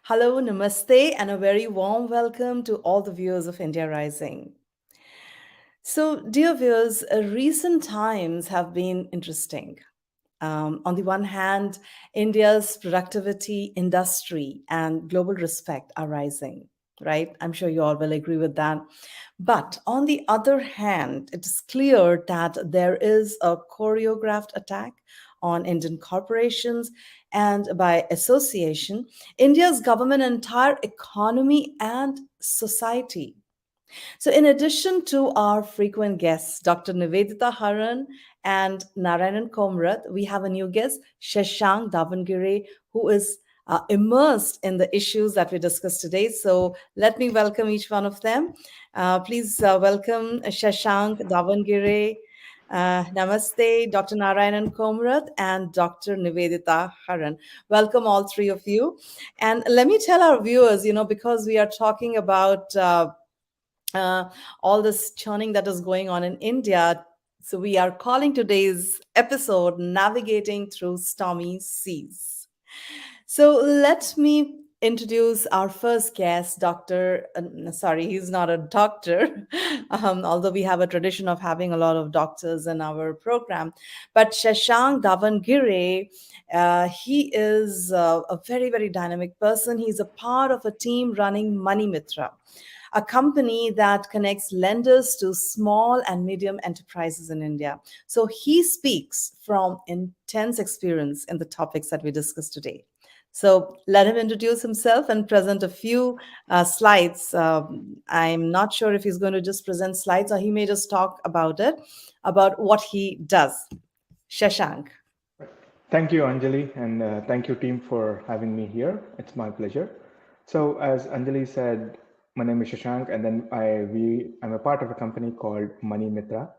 Hello, namaste, and a very warm welcome to all the viewers of India Rising. So, dear viewers, recent times have been interesting. On the one hand, India's productivity, industry, and global respect are rising, right? I'm sure you all will agree with that. But on the other hand, it is clear that there is a choreographed attack on Indian corporations and, by association, India's government, entire economy, and society. So, in addition to our frequent guests, Dr. Nivedita Haran and Narayanan Komerath, we have a new guest, Shashank Davangere, who is immersed in the issues that we discussed today. So, let me welcome each one of them. Please welcome Shashank Davangere. Namaste, Dr. Narayanan Komerath and Dr. Nivedita Haran. Welcome, all three of you. And let me tell our viewers, because we are talking about uh, all this churning that is going on in India. So, we are calling today's episode Navigating Through Stormy Seas. So, let me introduce our first guest, Dr. Sorry, he's not a doctor, although we have a tradition of having a lot of doctors in our program. But Shashank Davangere, he is a very, very dynamic person. He's a part of a team running Money Mitra, a company that connects lenders to small and medium enterprises in India. So he speaks from intense experience in the topics that we discussed today. So let him introduce himself and present a few slides. I'm not sure if he's going to just present slides or he may just talk about it, about what he does. Shashank. Thank you, Anjali, and thank you, team, for having me here. It's my pleasure. So, as Anjali said, my name is Shashank, and then I'm a part of a company called Money Mitra.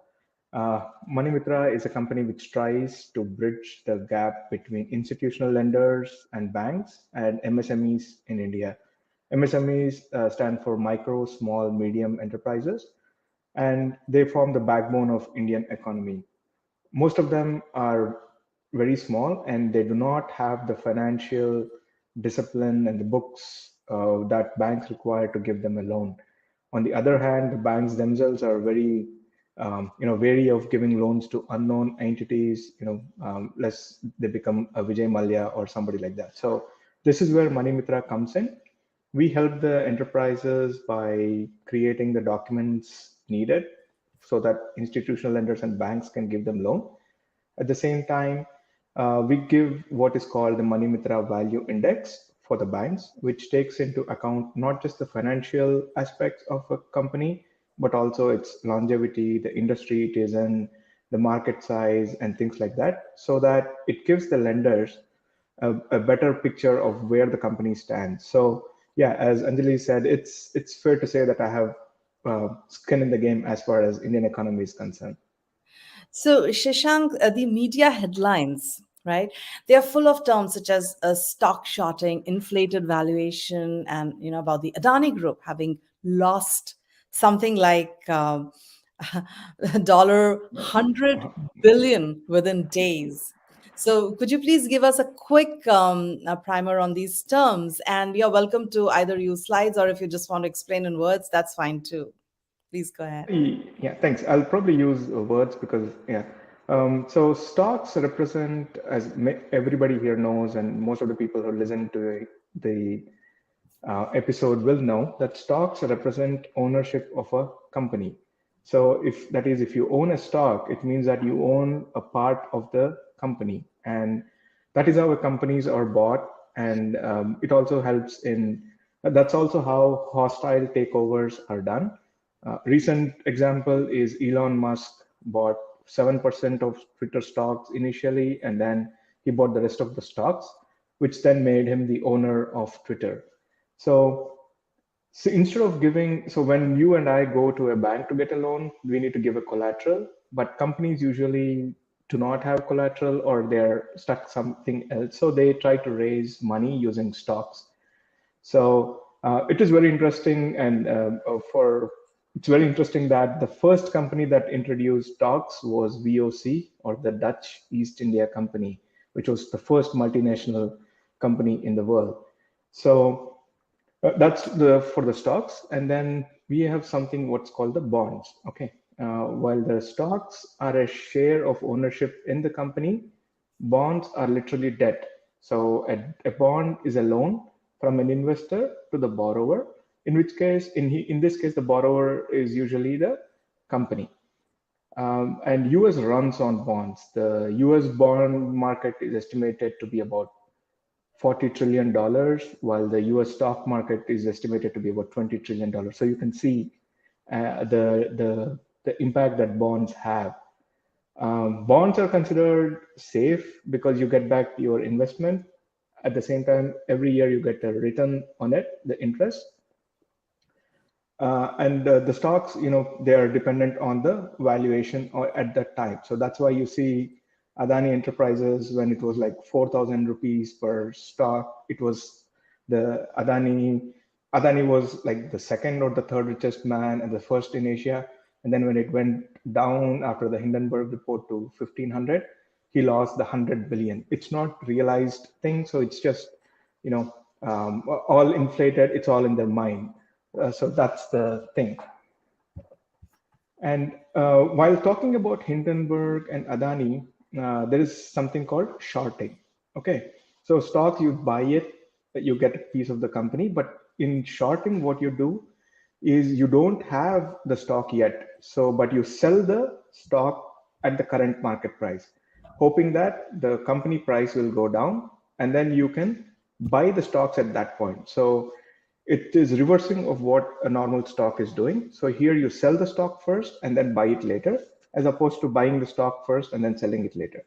Money Mitra is a company which tries to bridge the gap between institutional lenders and banks and MSMEs in India. MSMEs stand for micro, small, medium enterprises, and they form the backbone of Indian economy. Most of them are very small and they do not have the financial discipline and the books that banks require to give them a loan. On the other hand, the banks themselves are very wary of giving loans to unknown entities, lest they become a Vijay Mallya or somebody like that. So this is where Money Mitra comes in. We help the enterprises by creating the documents needed so that institutional lenders and banks can give them loan. At the same time, we give what is called the Money Mitra Value Index for the banks, which takes into account not just the financial aspects of a company, but also its longevity, the industry it is in, the market size, and things like that, so that it gives the lenders a better picture of where the company stands. So, yeah, as Anjali said, it's fair to say that I have skin in the game as far as Indian economy is concerned. So, Shashank, the media headlines, right? They are full of terms such as stock shorting, inflated valuation, and about the Adani Group having lost something like dollar 100 billion within days. So, could you please give us a quick a primer on these terms? And you're welcome to either use slides or if you just want to explain in words, that's fine too. Please go ahead. Yeah, thanks. I'll probably use words because, yeah. So stocks represent, as everybody here knows, and most of the people who listen to the episode will know, that stocks represent ownership of a company. So if you own a stock, it means that you own a part of the company, and that is how the companies are bought. And it also helps in that's also how hostile takeovers are done. Recent example is Elon Musk bought 7% of Twitter stocks initially, and then he bought the rest of the stocks, which then made him the owner of Twitter. So, so instead of giving, so when you and I go to a bank to get a loan, we need to give a collateral, but companies usually do not have collateral or they're stuck something else. So they try to raise money using stocks. So it is very interesting, and for it's very interesting that the first company that introduced stocks was VOC, or the Dutch East India Company, which was the first multinational company in the world. So That's the for the stocks, and then we have something what's called the bonds. Okay, while the stocks are a share of ownership in the company, bonds are literally debt. So a bond is a loan from an investor to the borrower. In which case, in this case, the borrower is usually the company. And US runs on bonds. The US bond market is estimated to be about $40 trillion, while the US stock market is estimated to be about $20 trillion. So you can see the impact that bonds have. Bonds are considered safe because you get back your investment. At the same time, every year you get a return on it, the interest. And the stocks, they are dependent on the valuation or at that time. So that's why you see Adani Enterprises, when it was like 4,000 rupees per stock, it was the Adani was like the second or the third richest man and the first in Asia. And then when it went down after the Hindenburg report to 1,500, he lost the 100 billion. It's not realized thing. So it's just, all inflated. It's all in their mind. So that's the thing. And while talking about Hindenburg and Adani, there is something called shorting. Okay, so stocks, you buy it, you get a piece of the company, but in shorting, what you do is you don't have the stock yet. So, but you sell the stock at the current market price, hoping that the company price will go down, and then you can buy the stocks at that point. So it is reversing of what a normal stock is doing. So here you sell the stock first and then buy it later, as opposed to buying the stock first and then selling it later.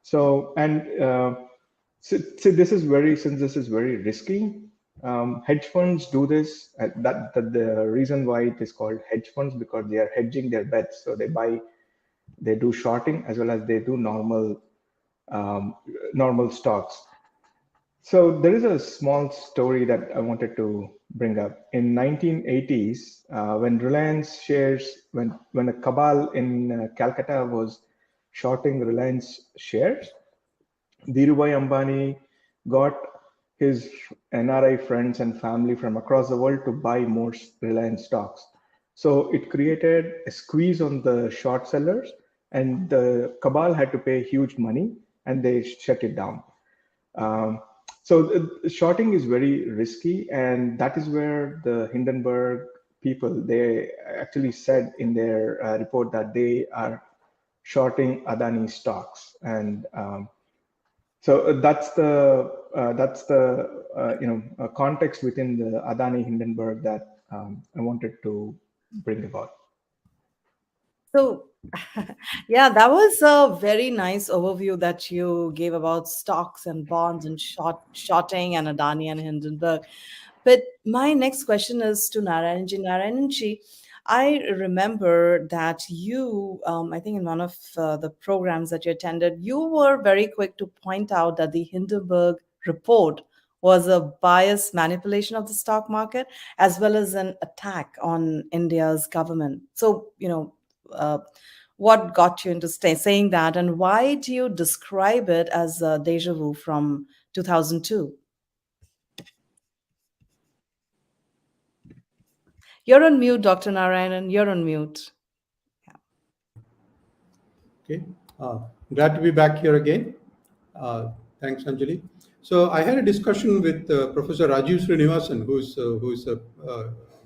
So, and this is since this is very risky, hedge funds do this. That the reason why it is called hedge funds, because they are hedging their bets. So they do shorting as well as they do normal stocks. So there is a small story that I wanted to bring up. In 1980s, when Reliance shares, when a cabal in Calcutta was shorting Reliance shares, Dhirubhai Ambani got his NRI friends and family from across the world to buy more Reliance stocks. So it created a squeeze on the short sellers, and the cabal had to pay huge money, and they shut it down. So shorting is very risky, and that is where the Hindenburg people, they actually said in their report that they are shorting Adani stocks, and so that's the context within the Adani Hindenburg that I wanted to bring about. So, yeah, that was a very nice overview that you gave about stocks and bonds and shorting and Adani and Hindenburg. But my next question is to Narayanji. Narayanji, I remember that you, I think in one of the programs that you attended, you were very quick to point out that the Hindenburg report was a biased manipulation of the stock market as well as an attack on India's government. So, uh, what got you into saying that, and why do you describe it as a deja vu from 2002? You're on mute, Dr. Narayanan. You're on mute. Okay, glad to be back here again. Thanks, Anjali. So I had a discussion with Professor Rajiv Srinivasan, who's a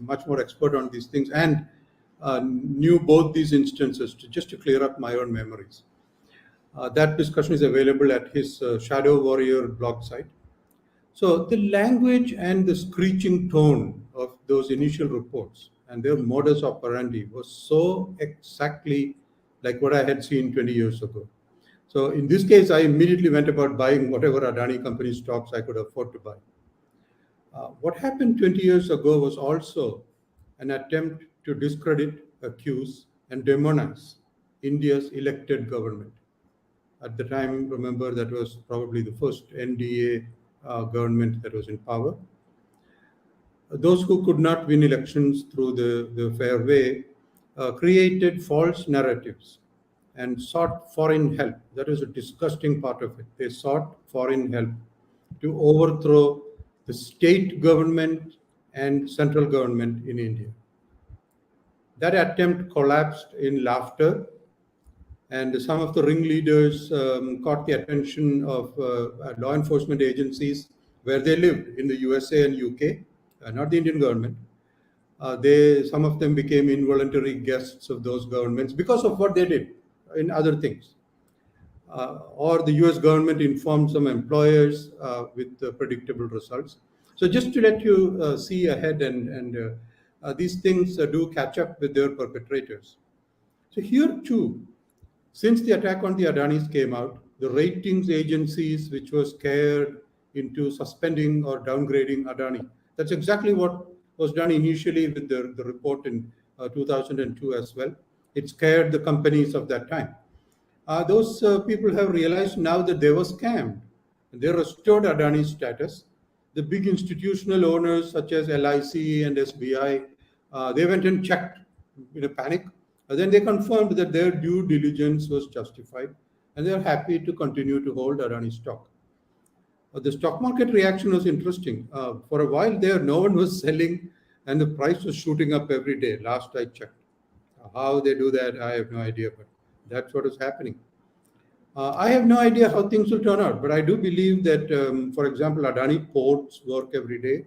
much more expert on these things and knew both these instances just to clear up my own memories. That discussion is available at his Shadow Warrior blog site. So the language and the screeching tone of those initial reports and their modus operandi was so exactly like what I had seen 20 years ago. So in this case, I immediately went about buying whatever Adani company stocks I could afford to buy. What happened 20 years ago was also an attempt to discredit, accuse, and demonize India's elected government. At the time, remember, that was probably the first NDA government that was in power. Those who could not win elections through the fair way created false narratives and sought foreign help. That is a disgusting part of it. They sought foreign help to overthrow the state government and central government in India. That attempt collapsed in laughter, and some of the ringleaders caught the attention of law enforcement agencies where they lived in the USA and UK, not the Indian government. Some of them became involuntary guests of those governments because of what they did in other things. Or the US government informed some employers with predictable results. So just to let you see ahead, and these things do catch up with their perpetrators. So here too, since the attack on the Adanis came out, the ratings agencies which were scared into suspending or downgrading Adani. That's exactly what was done initially with the report in 2002 as well. It scared the companies of that time. Those people have realized now that they were scammed. They restored Adani's status. The big institutional owners such as LIC and SBI, they went and checked in a panic. Then they confirmed that their due diligence was justified, and they are happy to continue to hold Adani stock. The stock market reaction was interesting. For a while there, no one was selling, and the price was shooting up every day. Last I checked. How they do that, I have no idea, but that's what is happening. I have no idea how things will turn out, but I do believe that, for example, Adani ports work every day.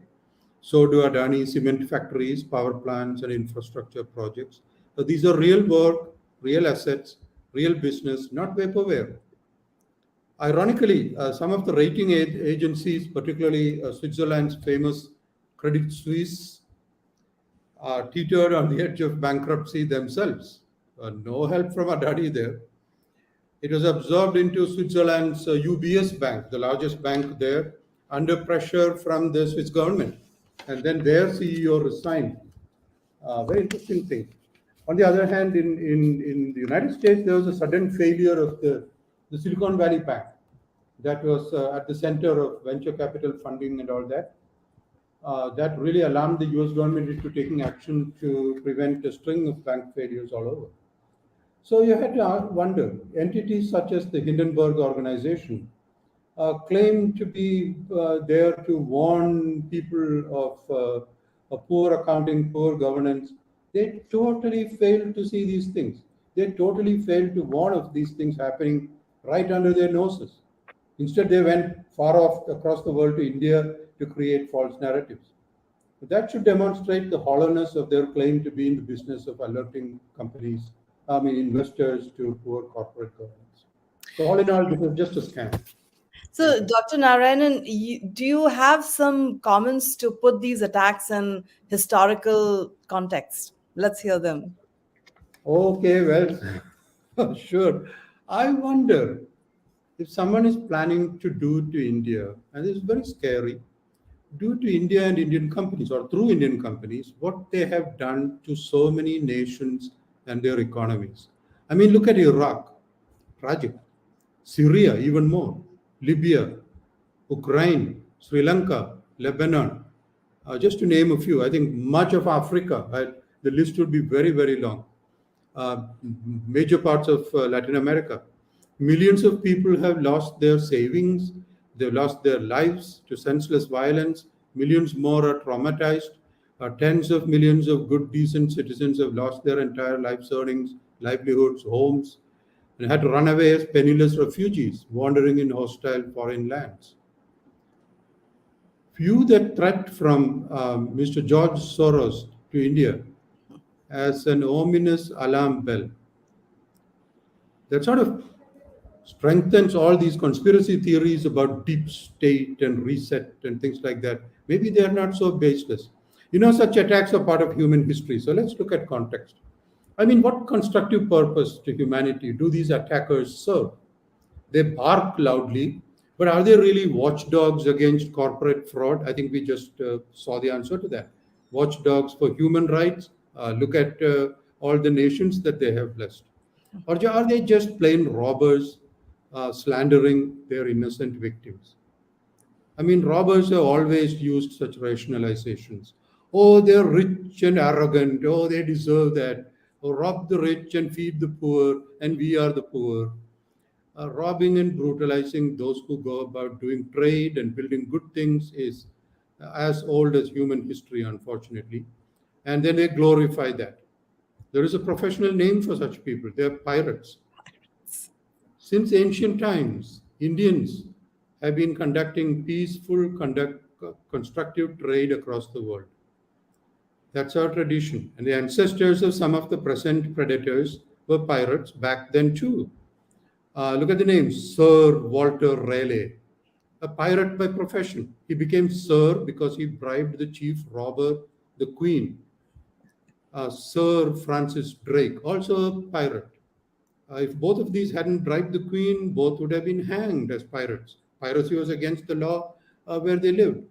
So do Adani cement factories, power plants, and infrastructure projects. So these are real work, real assets, real business, not vaporware. Ironically, some of the rating agencies, particularly Switzerland's famous Credit Suisse, teetered on the edge of bankruptcy themselves. No help from Adani there. It was absorbed into Switzerland's UBS bank, the largest bank there, under pressure from the Swiss government. And then their CEO resigned. Very interesting thing. On the other hand, in the United States, there was a sudden failure of the Silicon Valley Bank that was at the center of venture capital funding and all that. That really alarmed the US government into taking action to prevent a string of bank failures all over. So you had to wonder, entities such as the Hindenburg Organization claim to be there to warn people of poor accounting, poor governance. They totally failed to see these things. They totally failed to warn of these things happening right under their noses. Instead, they went far off across the world to India to create false narratives. But that should demonstrate the hollowness of their claim to be in the business of alerting investors to poor corporate governance. So all in all, this is just a scam. So, Dr. Narayanan, do you have some comments to put these attacks in historical context? Let's hear them. Okay, well, sure. I wonder if someone is planning to do to India, and it's very scary, do to India and Indian companies or through Indian companies what they have done to so many nations and their economies. I mean, look at Iraq, tragic. Syria, even more. Libya, Ukraine, Sri Lanka, Lebanon, just to name a few. I think much of Africa, the list would be very, very long. Major parts of Latin America. Millions of people have lost their savings, they've lost their lives to senseless violence. Millions more are traumatized. Tens of millions of good, decent citizens have lost their entire life's earnings, livelihoods, homes, and had to run away as penniless refugees wandering in hostile foreign lands. View that threat from Mr. George Soros to India as an ominous alarm bell. That sort of strengthens all these conspiracy theories about deep state and reset and things like that. Maybe they are not so baseless. Such attacks are part of human history. So let's look at context. I mean, what constructive purpose to humanity do these attackers serve? They bark loudly, but are they really watchdogs against corporate fraud? I think we just saw the answer to that. Watchdogs for human rights. Look at all the nations that they have blessed. Or are they just plain robbers slandering their innocent victims? I mean, robbers have always used such rationalizations. Oh, they're rich and arrogant. Oh, they deserve that. Oh, rob the rich and feed the poor, and we are the poor. Robbing and brutalizing those who go about doing trade and building good things is as old as human history, unfortunately. And then they glorify that. There is a professional name for such people. They are pirates. Since ancient times, Indians have been conducting peaceful, constructive trade across the world. That's our tradition. And the ancestors of some of the present predators were pirates back then too. Look at the name, Sir Walter Raleigh, a pirate by profession. He became Sir because he bribed the chief robber, the Queen. Sir Francis Drake, also a pirate. If both of these hadn't bribed the Queen, both would have been hanged as pirates. Piracy was against the law where they lived.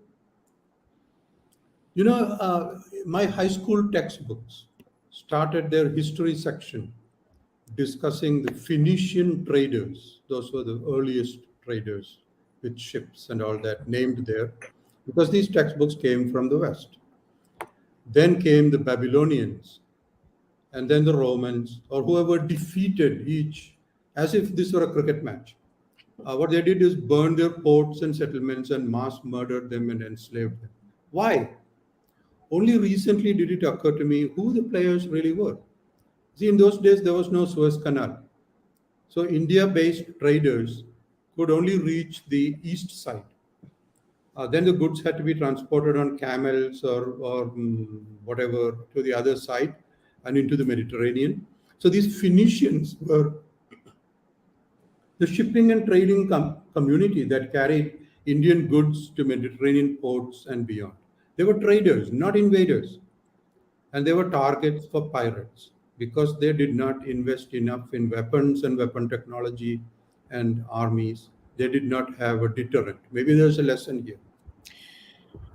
You know, my high school textbooks started their history section discussing the Phoenician traders. Those were the earliest traders with ships and all that named there, because these textbooks came from the West. Then came the Babylonians, and then the Romans, or whoever defeated each, as if this were a cricket match. What they did is burn their ports and settlements and mass murdered them and enslaved them. Why? Only recently did it occur to me who the players really were. See, in those days, there was no Suez Canal. So India-based traders could only reach the east side. Then the goods had to be transported on camels or whatever to the other side and into the Mediterranean. So these Phoenicians were the shipping and trading community that carried Indian goods to Mediterranean ports and beyond. They were traders, not invaders. And they were targets for pirates because they did not invest enough in weapons and weapon technology and armies. They did not have a deterrent. Maybe there's a lesson here.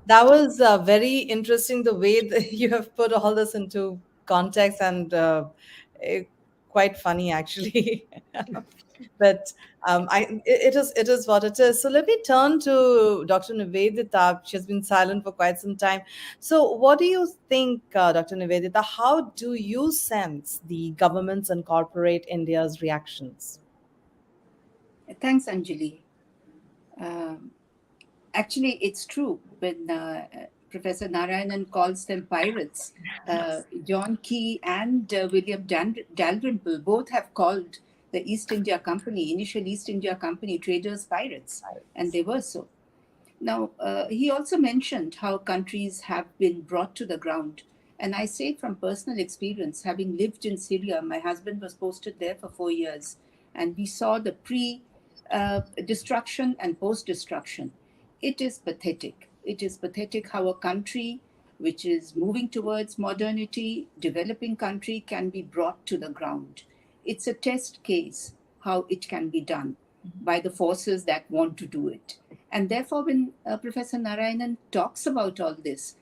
That was very interesting the way that you have put all this into context, and quite funny actually. But it is what it is. So let me turn to Dr. Nivedita. She has been silent for quite some time. So what do you think, Dr. Nivedita? How do you sense the governments and corporate India's reactions? Thanks, Anjali. Um, Actually, it's true. When Professor Narayanan calls them pirates, John Key and William Dalrymple both have called the East India Company, initial East India Company traders, pirates, and they were so. Now, he also mentioned how countries have been brought to the ground. And I say from personal experience, having lived in Syria, my husband was posted there for 4 years, and we saw the pre-destruction and post-destruction. It is pathetic. It is pathetic how a country which is moving towards modernity, developing country, can be brought to the ground. It's a test case how it can be done by the forces that want to do it. And therefore, when Professor Narayanan talks about all this,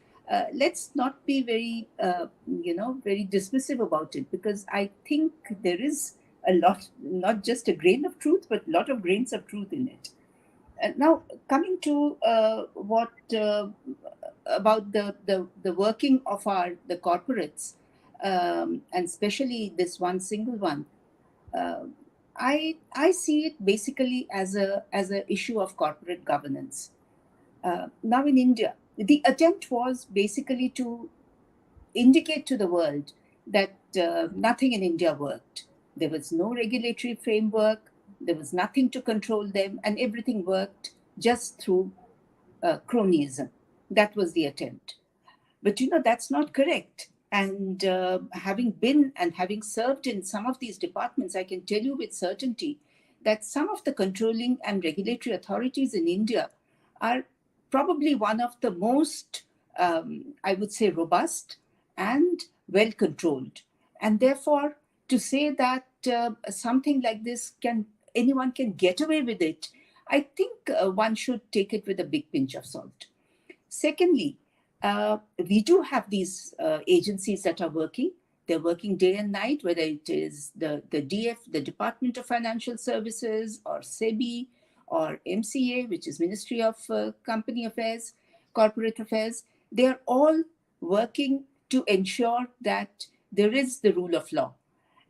let's not be very, very dismissive about it, because I think there is a lot, not just a grain of truth, but a lot of grains of truth in it. Now, coming to what about the working of the corporates, and especially this one single one, I see it basically as a issue of corporate governance. Now in India, the attempt was basically to indicate to the world that nothing in India worked. There was no regulatory framework. There was nothing to control them, and everything worked just through cronyism. That was the attempt. But that's not correct. And having been and having served in some of these departments, I can tell you with certainty that some of the controlling and regulatory authorities in India are probably one of the most, I would say, robust and well controlled. And therefore, to say that something like this anyone can get away with it, I think one should take it with a big pinch of salt. Secondly, we do have these agencies that are working. They're working day and night, whether it is the DF, the Department of Financial Services, or SEBI, or MCA, which is Ministry of Company Affairs, Corporate Affairs. They are all working to ensure that there is the rule of law.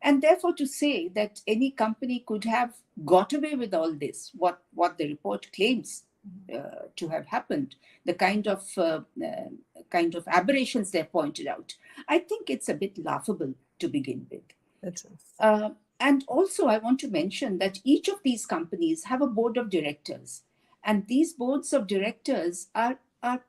And therefore, to say that any company could have got away with all this, what the report claims, to have happened, the kind of aberrations they're pointed out, I think it's a bit laughable to begin with. It is. And also, I want to mention that each of these companies have a board of directors, and these boards of directors are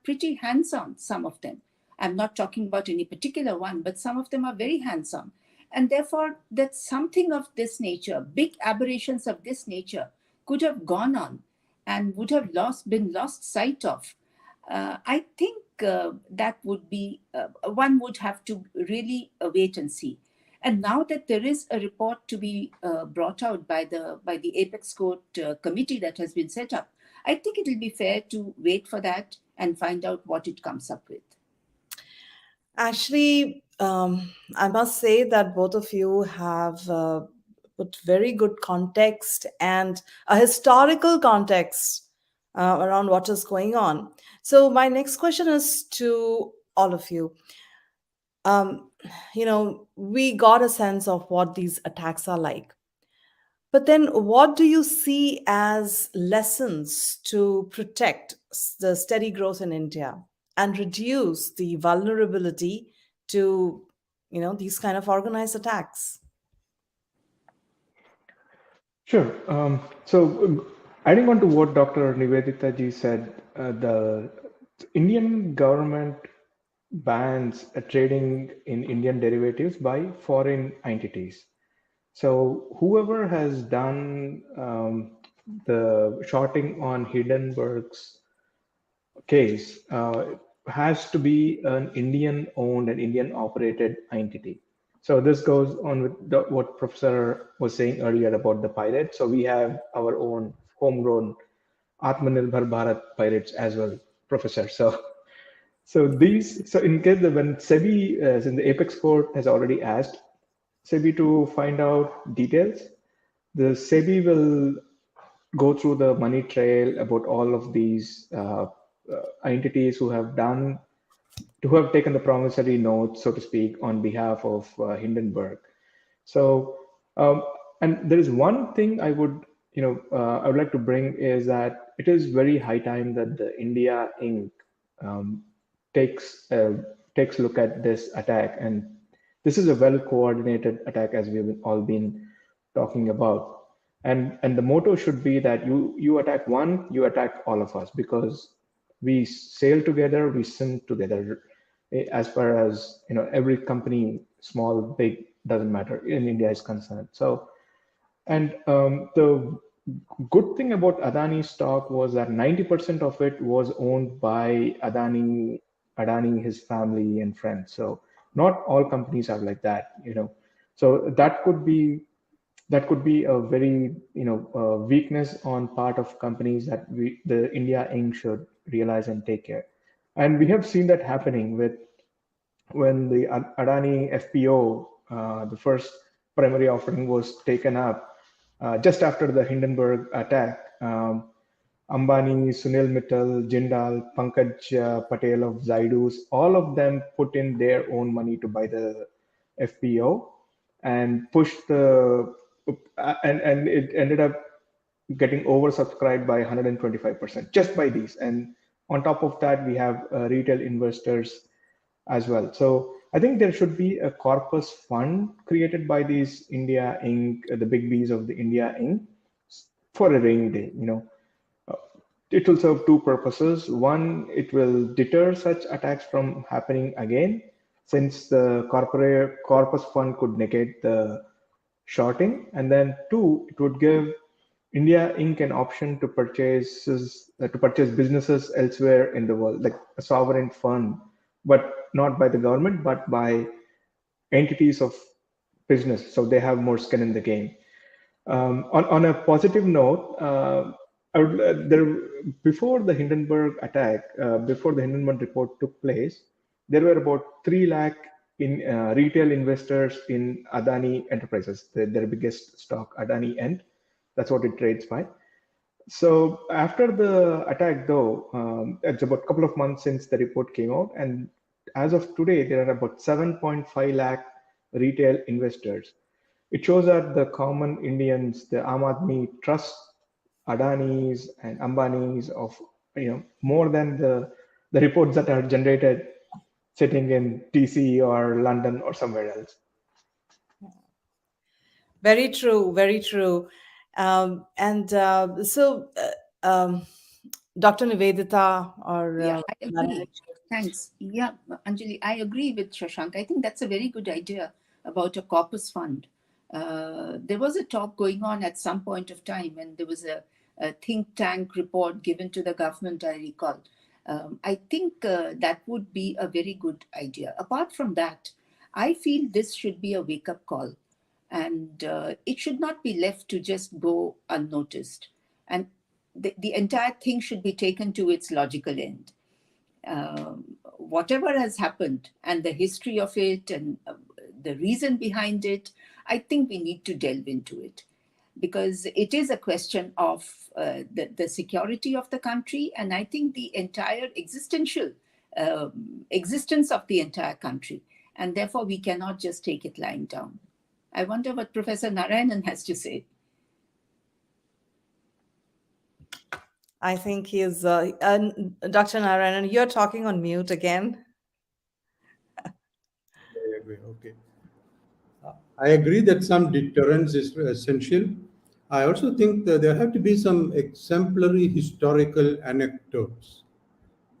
pretty hands-on. Some of them, I'm not talking about any particular one, but some of them are very hands-on, and therefore, that something of this nature, big aberrations of this nature, could have gone on and would have been lost sight of. I think that would be one would have to really wait and see. And now that there is a report to be brought out by the Apex Court committee that has been set up, I think it will be fair to wait for that and find out what it comes up with. Actually, I must say that both of you have put very good context and a historical context around what is going on. So, my next question is to all of you. Um, we got a sense of what these attacks are like. But then, what do you see as lessons to protect the steady growth in India and reduce the vulnerability to, these kind of organized attacks? Sure. Adding on to what Dr. Nivedita ji said, the Indian government bans trading in Indian derivatives by foreign entities. So whoever has done the shorting on Hindenburg's case has to be an Indian owned and Indian operated entity. So this goes on with what Professor was saying earlier about the pirates. So we have our own homegrown Atmanirbhar Bharat pirates as well, Professor. So in case when SEBI, in the Apex Court has already asked SEBI to find out details, the SEBI will go through the money trail about all of these entities who have taken the promissory note, so to speak, on behalf of Hindenburg. So, and there is one thing I would like to bring is that it is very high time that the India Inc. Um, takes a look at this attack, and this is a well coordinated attack as we've all been talking about. And the motto should be that you attack one, you attack all of us, because we sail together, we sink together. As far as every company, small, big, doesn't matter in India is concerned. So, and the good thing about Adani stock was that 90% of it was owned by Adani, his family and friends. So not all companies are like that. So that could be a very weakness on part of companies that the India Inc. should realize and take care. And we have seen that happening with when the Adani FPO, the first primary offering was taken up just after the Hindenburg attack. Ambani, Sunil Mittal, Jindal, Pankaj Patel of Zydus, all of them put in their own money to buy the FPO and pushed and it ended up getting oversubscribed by 125% just by these. And on top of that, we have retail investors as well. So I think there should be a corpus fund created by these India Inc., the big Bs of the India Inc., for a rainy day. It will serve two purposes. One, it will deter such attacks from happening again, since the corpus fund could negate the shorting. And then two, it would give India Inc. an option to purchase businesses elsewhere in the world, like a sovereign fund, but not by the government, but by entities of business. So they have more skin in the game. On a positive note, before the Hindenburg attack, before the Hindenburg report took place, there were about 3 lakh in retail investors in Adani Enterprises, their biggest stock, Adani End. That's what it trades by. So after the attack, though, it's about a couple of months since the report came out, and as of today, there are about 7.5 lakh retail investors. It shows that the common Indians, the Aam Aadmi, trust Adanis and Ambanis of more than the reports that are generated sitting in DC or London or somewhere else. Very true, very true. And Dr. Nivedita or Yeah, I Narayan? agree. Thanks. Yeah, Anjali, I agree with Shashank. I think that's a very good idea about a corpus fund. There was a talk going on at some point of time, and there was a think tank report given to the government, I recall. I think that would be a very good idea. Apart from that, I feel this should be a wake up call, and it should not be left to just go unnoticed. And the entire thing should be taken to its logical end. Whatever has happened and the history of it and the reason behind it, I think we need to delve into it, because it is a question of the security of the country, and I think the entire existential existence of the entire country, and therefore we cannot just take it lying down. I wonder what Professor Narayanan has to say. I think he's Dr. Narayanan. You're talking on mute again. I agree. Okay. I agree that some deterrence is essential. I also think that there have to be some exemplary historical anecdotes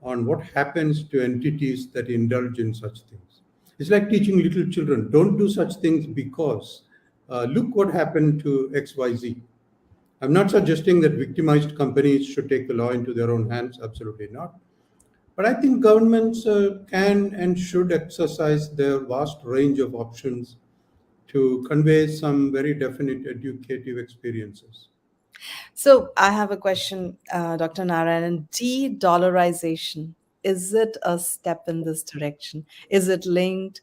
on what happens to entities that indulge in such things. It's like teaching little children, don't do such things because look what happened to XYZ. I'm not suggesting that victimized companies should take the law into their own hands, absolutely not. But I think governments can and should exercise their vast range of options to convey some very definite educative experiences. So I have a question, Dr. Narayanan. De-dollarization, is it a step in this direction? Is it linked?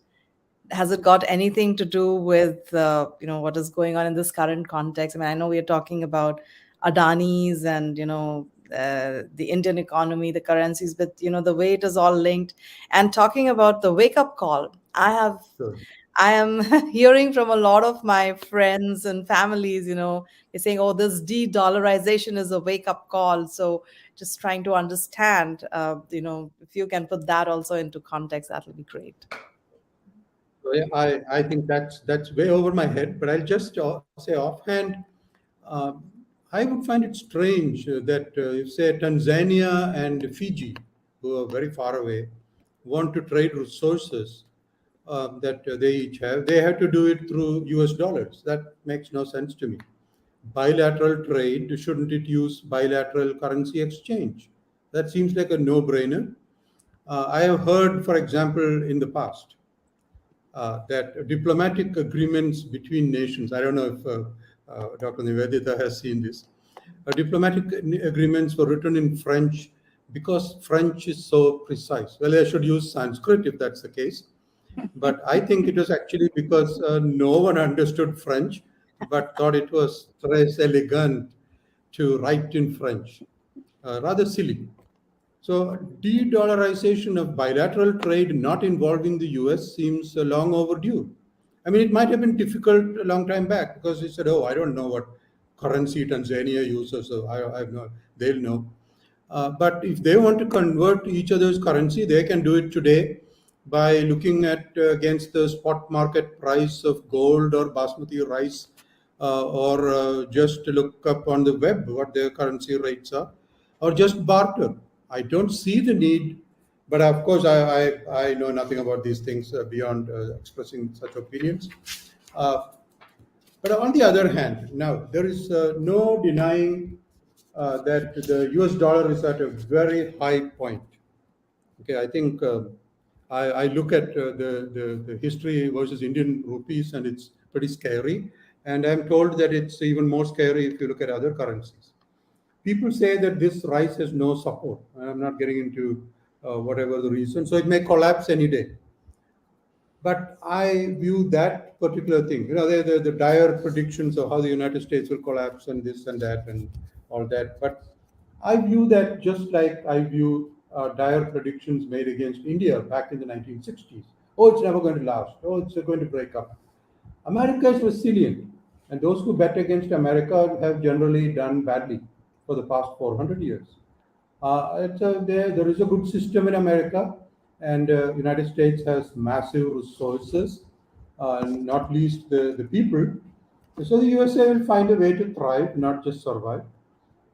Has it got anything to do with what is going on in this current context? I mean, I know we are talking about Adani's and the Indian economy, the currencies, but the way it is all linked. And talking about the wake up call, Sure. I am hearing from a lot of my friends and families, they're saying, oh, this de-dollarization is a wake up call. So just trying to understand, if you can put that also into context, that will be great. So yeah, I think that's way over my head, but I'll just say offhand, um, I would find it strange that if, say, Tanzania and Fiji, who are very far away, want to trade resources that they each have, they have to do it through US dollars. That makes no sense to me. Bilateral trade, shouldn't it use bilateral currency exchange? That seems like a no brainer. I have heard, for example, in the past, that diplomatic agreements between nations, I don't know if Dr. Nivedita has seen this, diplomatic agreements were written in French because French is so precise. Well, I should use Sanskrit if that's the case. But I think it was actually because no one understood French, but thought it was très elegant to write in French. Rather silly. So, de-dollarization of bilateral trade not involving the US seems long overdue. I mean, it might have been difficult a long time back because they said, "Oh, I don't know what currency Tanzania uses, so I have no, they'll know." But if they want to convert each other's currency, they can do it today by looking at against the spot market price of gold or basmati rice, or just look up on the web what their currency rates are, or just barter. I don't see the need, but of course, I know nothing about these things beyond expressing such opinions. Uh, but on the other hand, now there is no denying that the US dollar is at a very high point. Okay, I think I look at the history versus Indian rupees, and it's pretty scary. And I'm told that it's even more scary if you look at other currencies. People say that this rise has no support. I'm not getting into whatever the reason. So it may collapse any day. But I view that particular thing, the dire predictions of how the United States will collapse and this and that and all that. But I view that just like I view dire predictions made against India back in the 1960s. Oh, it's never going to last. Oh, it's going to break up. America is resilient, and those who bet against America have generally done badly. for the past 400 years. There is a good system in America, and United States has massive resources, not least the people. So the USA will find a way to thrive, not just survive.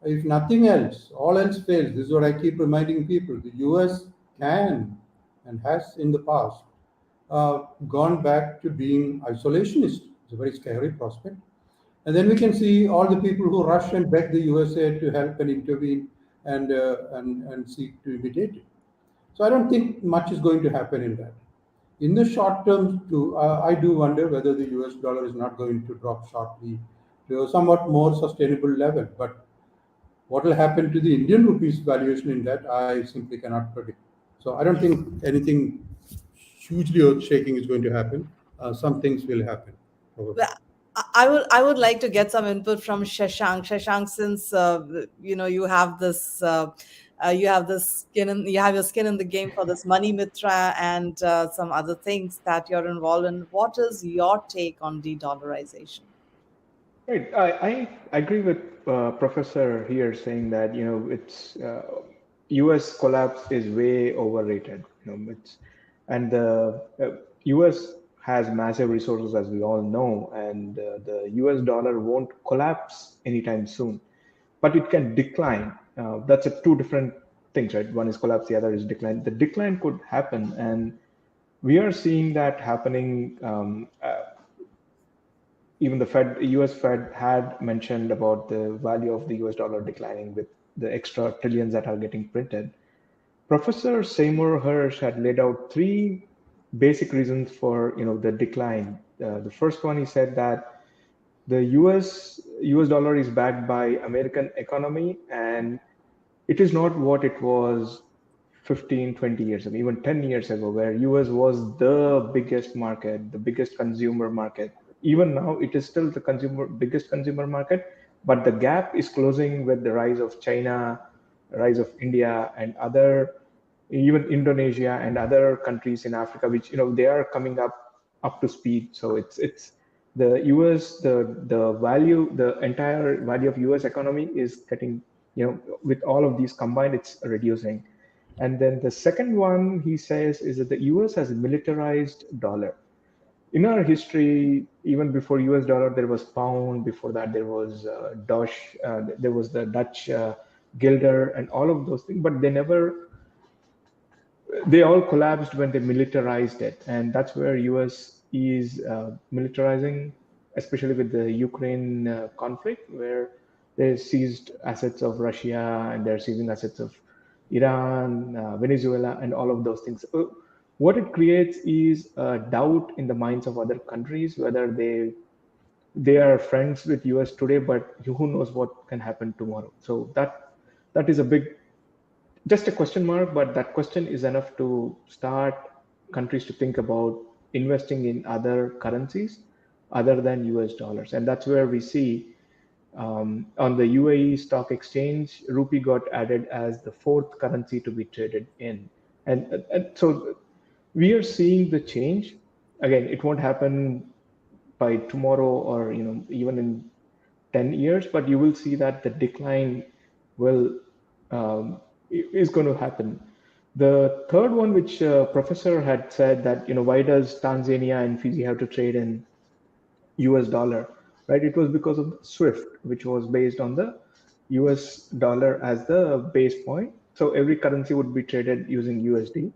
If nothing else, all else fails, this is what I keep reminding people. The US can and has in the past gone back to being isolationist. It's a very scary prospect. And then we can see all the people who rush and beg the USA to help and intervene and seek to imitate it. So I don't think much is going to happen in that. In the short term, too, I do wonder whether the US dollar is not going to drop sharply to a somewhat more sustainable level. But what will happen to the Indian rupee's valuation in that, I simply cannot predict. So I don't think anything hugely earth-shaking is going to happen. Some things will happen, probably. Well, I would like to get some input from Shashank. Shashank, since you have you have your skin in the game for this Money Mitra and some other things that you're involved in. What is your take on de-dollarization? Right. I agree with Professor here saying that it's U.S. collapse is way overrated. And the U.S. has massive resources, as we all know, and the U.S. dollar won't collapse anytime soon, but it can decline. That's two different things, right? One is collapse, the other is decline. The decline could happen, and we are seeing that happening. Even the US Fed had mentioned about the value of the US dollar declining with the extra trillions that are getting printed. Professor Seymour Hersh had laid out three basic reasons for the decline. The first one, he said that the US dollar is backed by American economy, and it is not what it was 15, 20 years ago, even 10 years ago, where US was the biggest market, the biggest consumer market. Even now, it is still the biggest consumer market, but the gap is closing with the rise of China, rise of India, and even Indonesia and other countries in Africa, which they are coming up to speed. So it's the US, the value, the entire value of US economy is getting, with all of these combined, it's reducing. And then the second one, he says, is that the US has militarized dollar. In our history, even before US dollar, there was pound. Before that, there was Dosh. There was the Dutch guilder and all of those things. But they all collapsed when they militarized it. And that's where US is militarizing, especially with the Ukraine conflict, where they seized assets of Russia and they're seizing assets of Iran, Venezuela, and all of those things. What it creates is a doubt in the minds of other countries whether they are friends with US today, but who knows what can happen tomorrow. So that is just a question mark, but that question is enough to start countries to think about investing in other currencies other than US dollars. And that's where we see on the UAE stock exchange, rupee got added as the fourth currency to be traded in. And so we are seeing the change. Again, it won't happen by tomorrow or even in 10 years, but you will see that the decline is going to happen. The third one, which professor had said that why does Tanzania and Fiji have to trade in US dollar, right? It was because of SWIFT, which was based on the US dollar as the base point. So every currency would be traded using USD.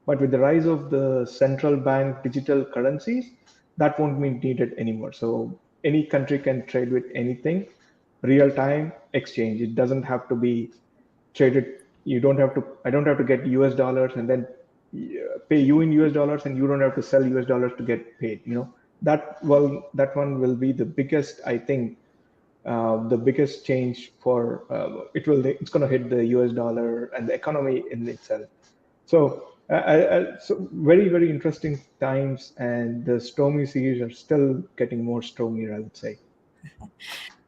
But with the rise of the central bank digital currencies, that won't be needed anymore. So any country can trade with anything, real-time exchange. It doesn't have to be traded. I don't have to get US dollars and then pay you in US dollars, and you don't have to sell US dollars to get paid. That one will be the biggest, I think, the biggest change for it's going to hit the US dollar and the economy in itself. So so very, very interesting times, and the Stormy series are still getting more stormy, I would say.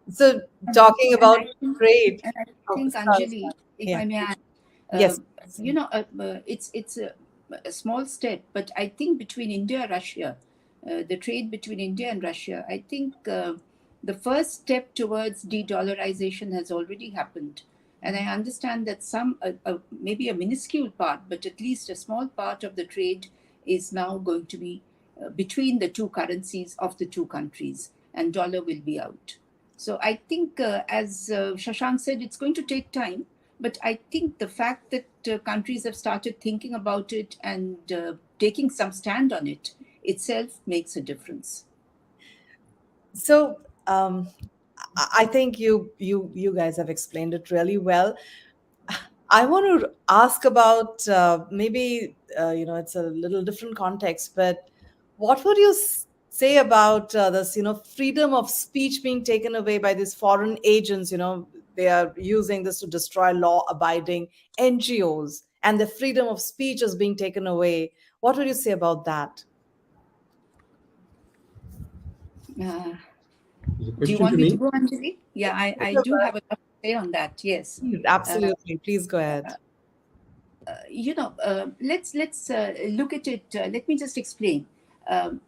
So talking about trade, and I oh, think sorry. Anjali, if Yeah. I may add, Yes. it's a small step, but I think between India and Russia, the trade between India and Russia, I think The first step towards de-dollarization has already happened. And I understand that maybe a minuscule part, but at least a small part of the trade is now going to be between the two currencies of the two countries, and dollar will be out. So I think, as Shashank said, it's going to take time. But I think the fact that countries have started thinking about it and taking some stand on it itself makes a difference. So I think you guys have explained it really well. I want to ask about maybe it's a little different context, but what would you say about this freedom of speech being taken away by these foreign agents? They are using this to destroy law-abiding NGOs, and the freedom of speech is being taken away. What would you say about that? Uh, Is a do you question want to me to me? go, Anjali? Yeah, I do have a lot to say on that. Yes. Absolutely. Please go ahead. Let's look at it. Let me just explain.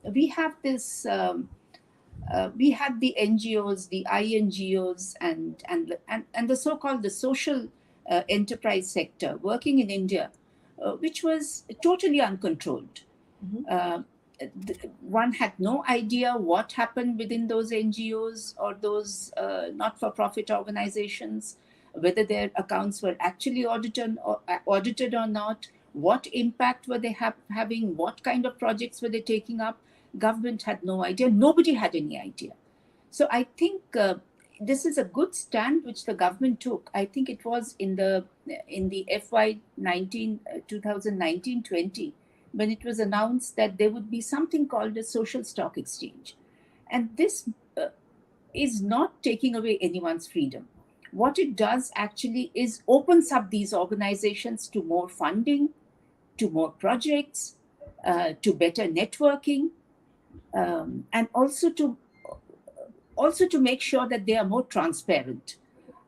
We have this. We had the NGOs, the INGOs, and the so-called the social enterprise sector working in India, which was totally uncontrolled. Uh, One had no idea what happened within those NGOs or those not-for-profit organizations, whether their accounts were actually audited or not, what impact were they having, what kind of projects were they taking up. Government had no idea. Nobody had any idea. So I think this is a good stand which the government took. I think it was in the FY 2019-20, when it was announced that there would be something called a social stock exchange. And this is not taking away anyone's freedom. What it does actually is opens up these organizations to more funding, to more projects, to better networking, and also to make sure that they are more transparent.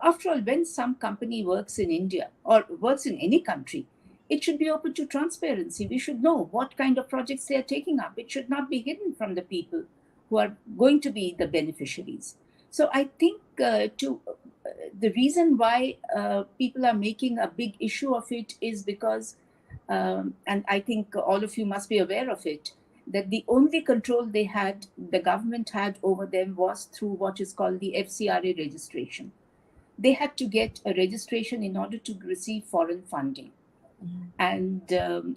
After all, when some company works in India or works in any country, it should be open to transparency. We should know what kind of projects they are taking up. It should not be hidden from the people who are going to be the beneficiaries. So I think the reason why people are making a big issue of it is because, and I think all of you must be aware of it, that the only control the government had over them was through what is called the FCRA registration. They had to get a registration in order to receive foreign funding. And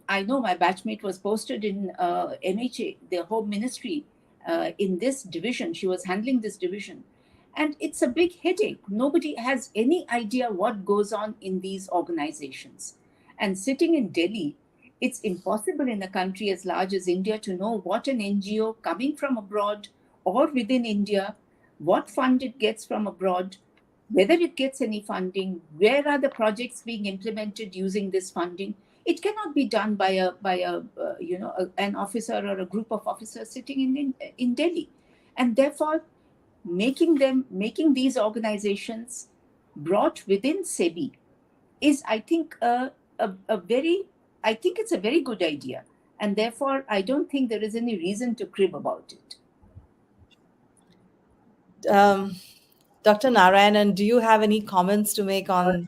I know my batchmate was posted in MHA, the Home Ministry, in this division. She was handling this division. And it's a big headache. Nobody has any idea what goes on in these organizations. And sitting in Delhi, it's impossible in a country as large as India to know what an NGO coming from abroad or within India, what fund it gets from abroad, whether it gets any funding, where are the projects being implemented using this funding. It cannot be done by an officer or a group of officers sitting in Delhi, and therefore making these organizations brought within SEBI is, I think, I think it's a very good idea, and therefore I don't think there is any reason to crib about it. Dr. Narayanan, do you have any comments to make on?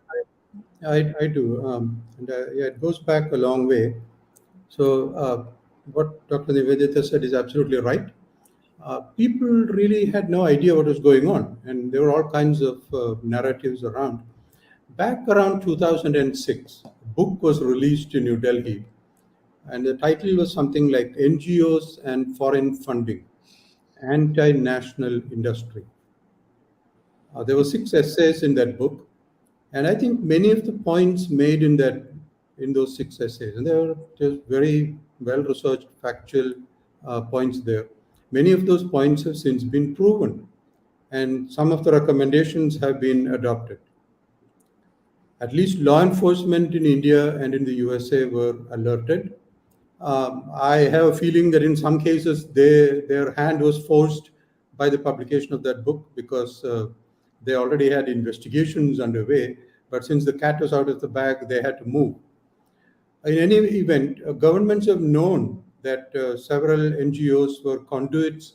I do. And yeah, it goes back a long way. So what Dr. Nivedita said is absolutely right. People really had no idea what was going on, and there were all kinds of narratives around. Back around 2006, a book was released in New Delhi, and the title was something like NGOs and Foreign Funding, Anti-National Industry. There were 6 essays in that book, and I think many of the points made in those 6 essays, and they were just very well-researched, factual points there. Many of those points have since been proven, and some of the recommendations have been adopted. At least law enforcement in India and in the USA were alerted. I have a feeling that in some cases their hand was forced by the publication of that book, because they already had investigations underway. But since the cat was out of the bag, they had to move. In any event, governments have known that several NGOs were conduits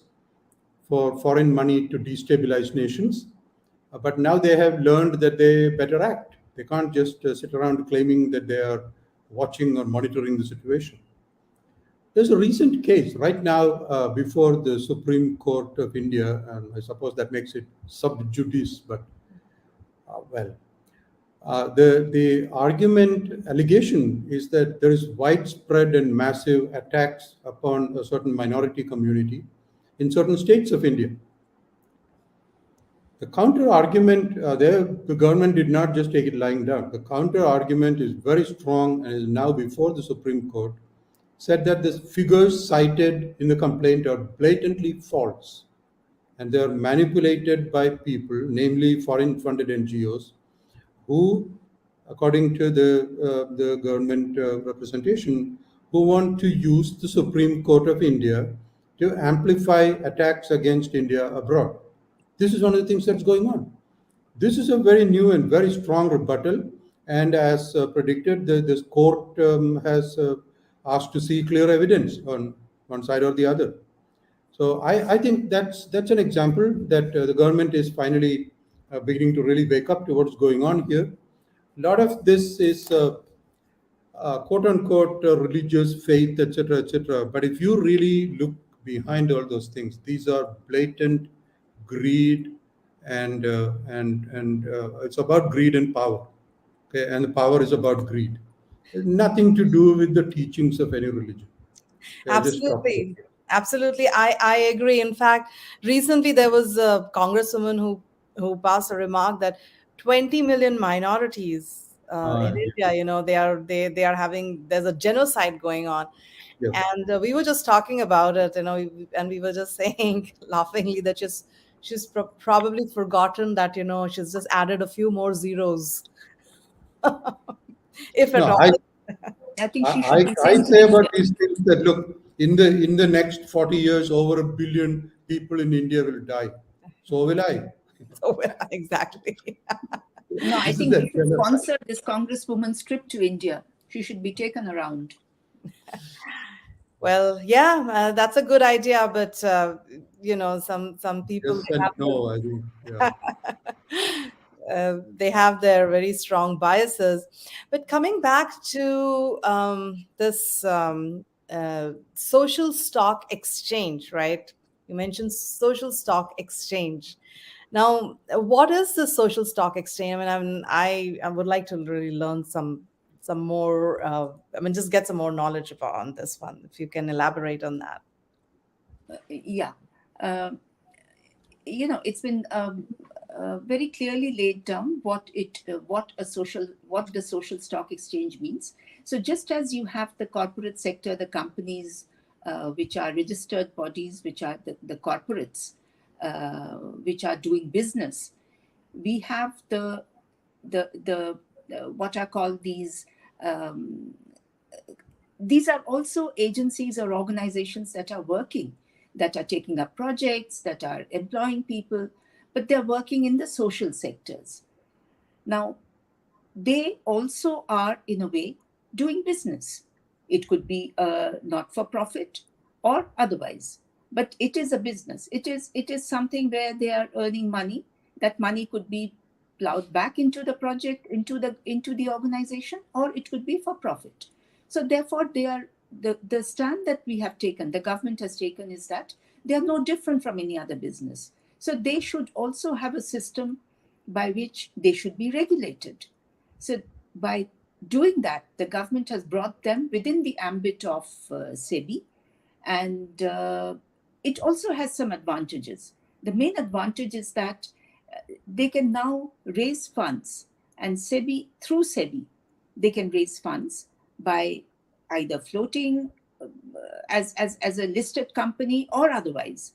for foreign money to destabilize nations. But now they have learned that they better act. They can't just sit around claiming that they are watching or monitoring the situation. There's a recent case right now before the Supreme Court of India, and I suppose that makes it sub judice, but the argument allegation is that there is widespread and massive attacks upon a certain minority community in certain states of India. The counter argument there, the government did not just take it lying down. The counter argument is very strong and is now before the Supreme Court, said that the figures cited in the complaint are blatantly false and they are manipulated by people, namely foreign funded NGOs, who, according to the government representation, who want to use the Supreme Court of India to amplify attacks against India abroad. This is one of the things that's going on. This is a very new and very strong rebuttal. And as predicted, this court has asked to see clear evidence on one side or the other. So I think that's an example that the government is finally beginning to really wake up to what's going on here. A lot of this is quote unquote religious faith, etc., etc. But if you really look behind all those things, these are blatant greed and it's about greed and power. Okay, and the power is about greed. Nothing to do with the teachings of any religion. Okay, Absolutely. Absolutely. I agree. In fact, recently there was a congresswoman who passed a remark that 20 million minorities in India, they are having, there's a genocide going on. Yes. And we were just talking about it, and we were just saying laughingly that she's probably forgotten that, she's just added a few more zeros. If at all. I think she should I say about these things that look, in the next 40 years, over 1 billion people in India will die. So will I. So will I, exactly. No, I think we should sponsor this congresswoman's trip to India. She should be taken around. Well, yeah, that's a good idea, but some people Yes and no, I think. Yeah. They have their very strong biases. But coming back to this social stock exchange, right? You mentioned social stock exchange. Now, what is the social stock exchange? I would like to really learn some more. Just get some more knowledge on this one. If you can elaborate on that. Yeah, it's been very clearly laid down what the social stock exchange means. So just as you have the corporate sector, the companies which are registered bodies, which are the corporates, which are doing business, we have the what are called these are also agencies or organizations that are working, that are taking up projects, that are employing people, but they're working in the social sectors. Now, they also are, in a way, doing business. It could be not for profit or otherwise, but it is a business. It is something where they are earning money. That money could be plowed back into the project, into the organization, or it could be for profit. So therefore, they are the stand that we have taken, the government has taken, is that they are no different from any other business. So they should also have a system by which they should be regulated. So by doing that, the government has brought them within the ambit of SEBI, and it also has some advantages. The main advantage is that they can now raise funds, and through SEBI, they can raise funds by either floating as a listed company or otherwise.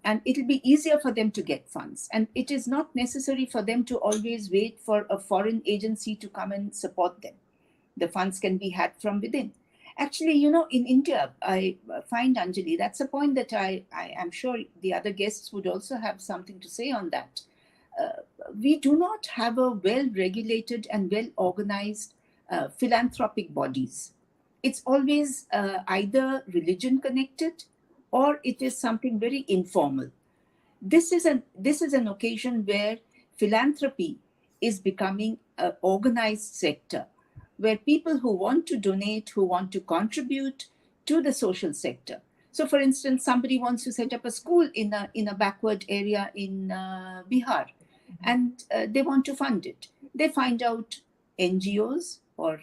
And it'll be easier for them to get funds. And it is not necessary for them to always wait for a foreign agency to come and support them. The funds can be had from within. Actually, in India, I find, Anjali, that's a point that I am sure the other guests would also have something to say on that. We do not have a well-regulated and well-organized philanthropic bodies. It's always either religion connected or it is something very informal. this is an occasion where philanthropy is becoming an organized sector, where people who want to donate, who want to contribute to the social sector. So, for instance, somebody wants to set up a school in a backward area in Bihar, and they want to fund it. They find out NGOs or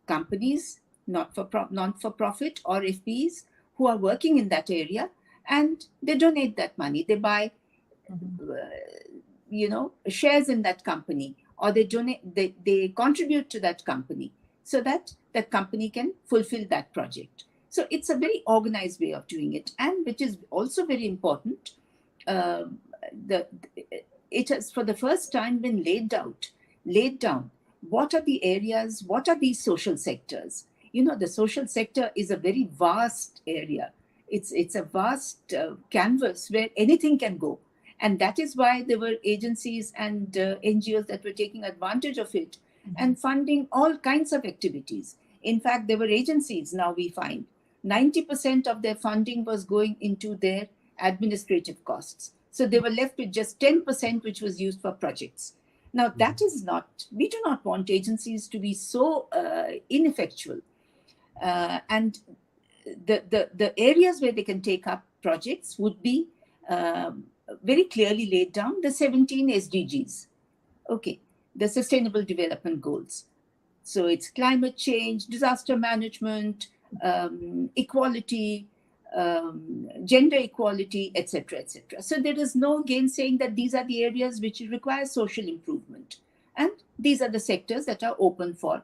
companies, not-for-profit or FPs who are working in that area, and they donate that money. They buy, shares in that company, or they contribute to that company so that that company can fulfill that project. So it's a very organized way of doing it, and which is also very important. It has for the first time been laid down. What are the areas? What are these social sectors? The social sector is a very vast area. It's a vast canvas where anything can go. And that is why there were agencies and NGOs that were taking advantage of it and funding all kinds of activities. In fact, there were agencies, now we find, 90% of their funding was going into their administrative costs. So they were left with just 10%, which was used for projects. Now, that is not, we do not want agencies to be so ineffectual. And the areas where they can take up projects would be very clearly laid down, the 17 SDGs. Okay, the Sustainable Development Goals. So it's climate change, disaster management, equality, gender equality, etc., etc. So there is no gainsaying that these are the areas which require social improvement, and these are the sectors that are open for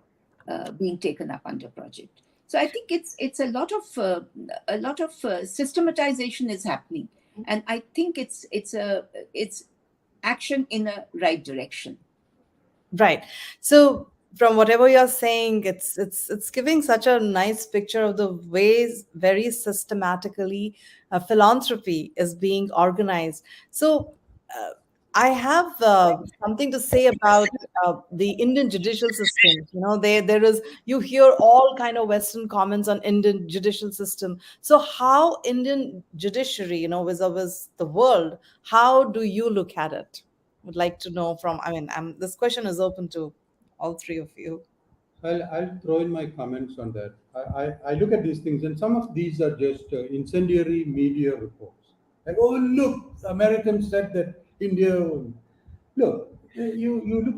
being taken up under project. So I think it's a lot of systematization is happening, and I think it's action in a right direction. Right. So from whatever you're saying, it's giving such a nice picture of the ways very systematically philanthropy is being organized. So I have something to say about the Indian judicial system. There is, you hear all kind of Western comments on Indian judicial system. So how Indian judiciary, vis-a-vis the world, how do you look at it? Would like to know from. This question is open to all three of you. I'll throw in my comments on that. I look at these things, and some of these are just incendiary media reports. Like, oh, look, Americans said that India. Look, you look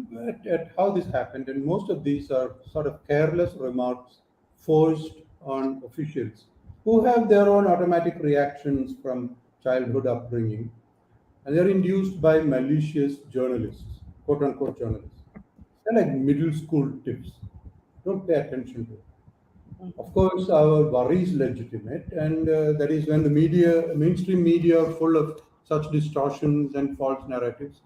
at how this happened, and most of these are sort of careless remarks forced on officials who have their own automatic reactions from childhood upbringing, and they're induced by malicious journalists, quote unquote journalists. They're like middle school tips. Don't pay attention to it. Of course, our worry is legitimate, and that is when the mainstream media, are full of such distortions and false narratives.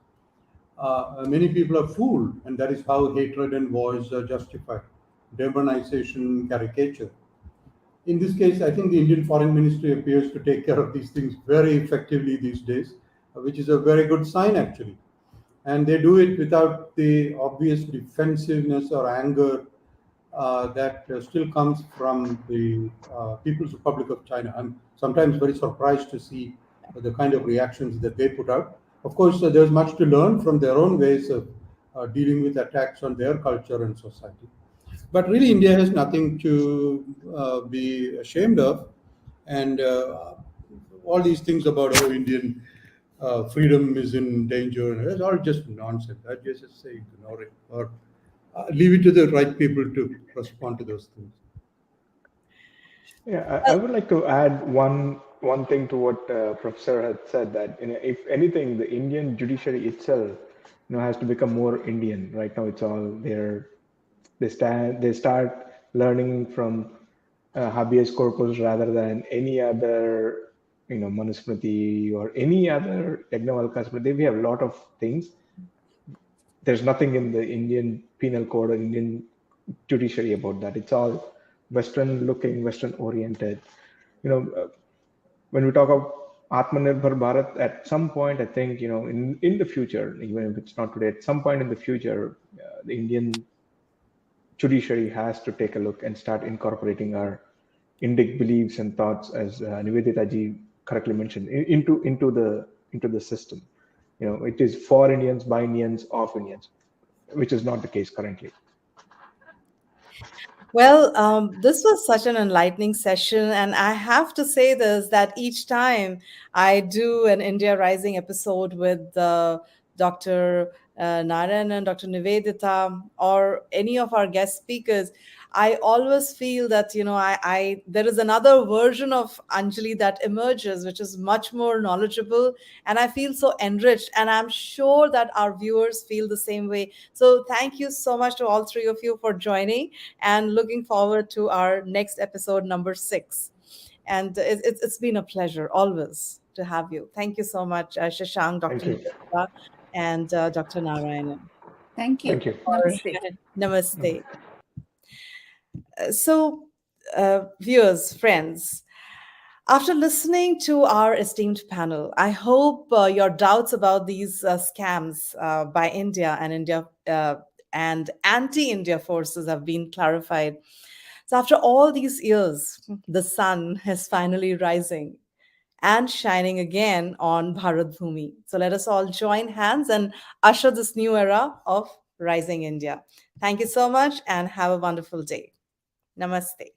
Many people are fooled, and that is how hatred and wars are justified. Demonization, caricature. In this case, I think the Indian Foreign Ministry appears to take care of these things very effectively these days, which is a very good sign actually. And they do it without the obvious defensiveness or anger that still comes from the People's Republic of China. I'm sometimes very surprised to see the kind of reactions that they put out. Of course, there's much to learn from their own ways of dealing with attacks on their culture and society. But really, India has nothing to be ashamed of. And all these things about Indian freedom is in danger, and it's all just nonsense. I just say ignore it, or leave it to the right people to respond to those things. Yeah, I would like to add one thing to what Professor had said, that if anything, the Indian judiciary itself has to become more Indian. Right now, it's all they start learning from habeas corpus rather than any other Manusmriti or any other Yagnavalkya Smriti. We have a lot of things. There's nothing in the Indian penal code or Indian judiciary about that. It's all Western looking, Western oriented. When we talk of Atmanirbhar Bharat, at some point, I think, in the future, even if it's not today, at some point in the future, the Indian judiciary has to take a look and start incorporating our Indic beliefs and thoughts, as Nivedita ji correctly mentioned, into the into the system. It is for Indians, by Indians, of Indians, which is not the case currently. Well, this was such an enlightening session, and I have to say this that each time I do an India Rising episode with Dr. Narayan and Dr. Nivedita or any of our guest speakers, I always feel that I there is another version of Anjali that emerges, which is much more knowledgeable, and I feel so enriched, and I'm sure that our viewers feel the same way. So, thank you so much to all three of you for joining and looking forward to our next episode, number 6. And it's been a pleasure always to have you. Thank you so much, Shashank, Thank Dr. you. Nivedita, and Dr. Narayanan. Thank you. Thank you. Namaste. Namaste. So, viewers, friends, after listening to our esteemed panel, I hope your doubts about these scams by India and anti-India forces have been clarified. So, after all these years, the sun is finally rising and shining again on Bharat Bhumi. So, let us all join hands and usher this new era of rising India. Thank you so much and have a wonderful day. Namaste.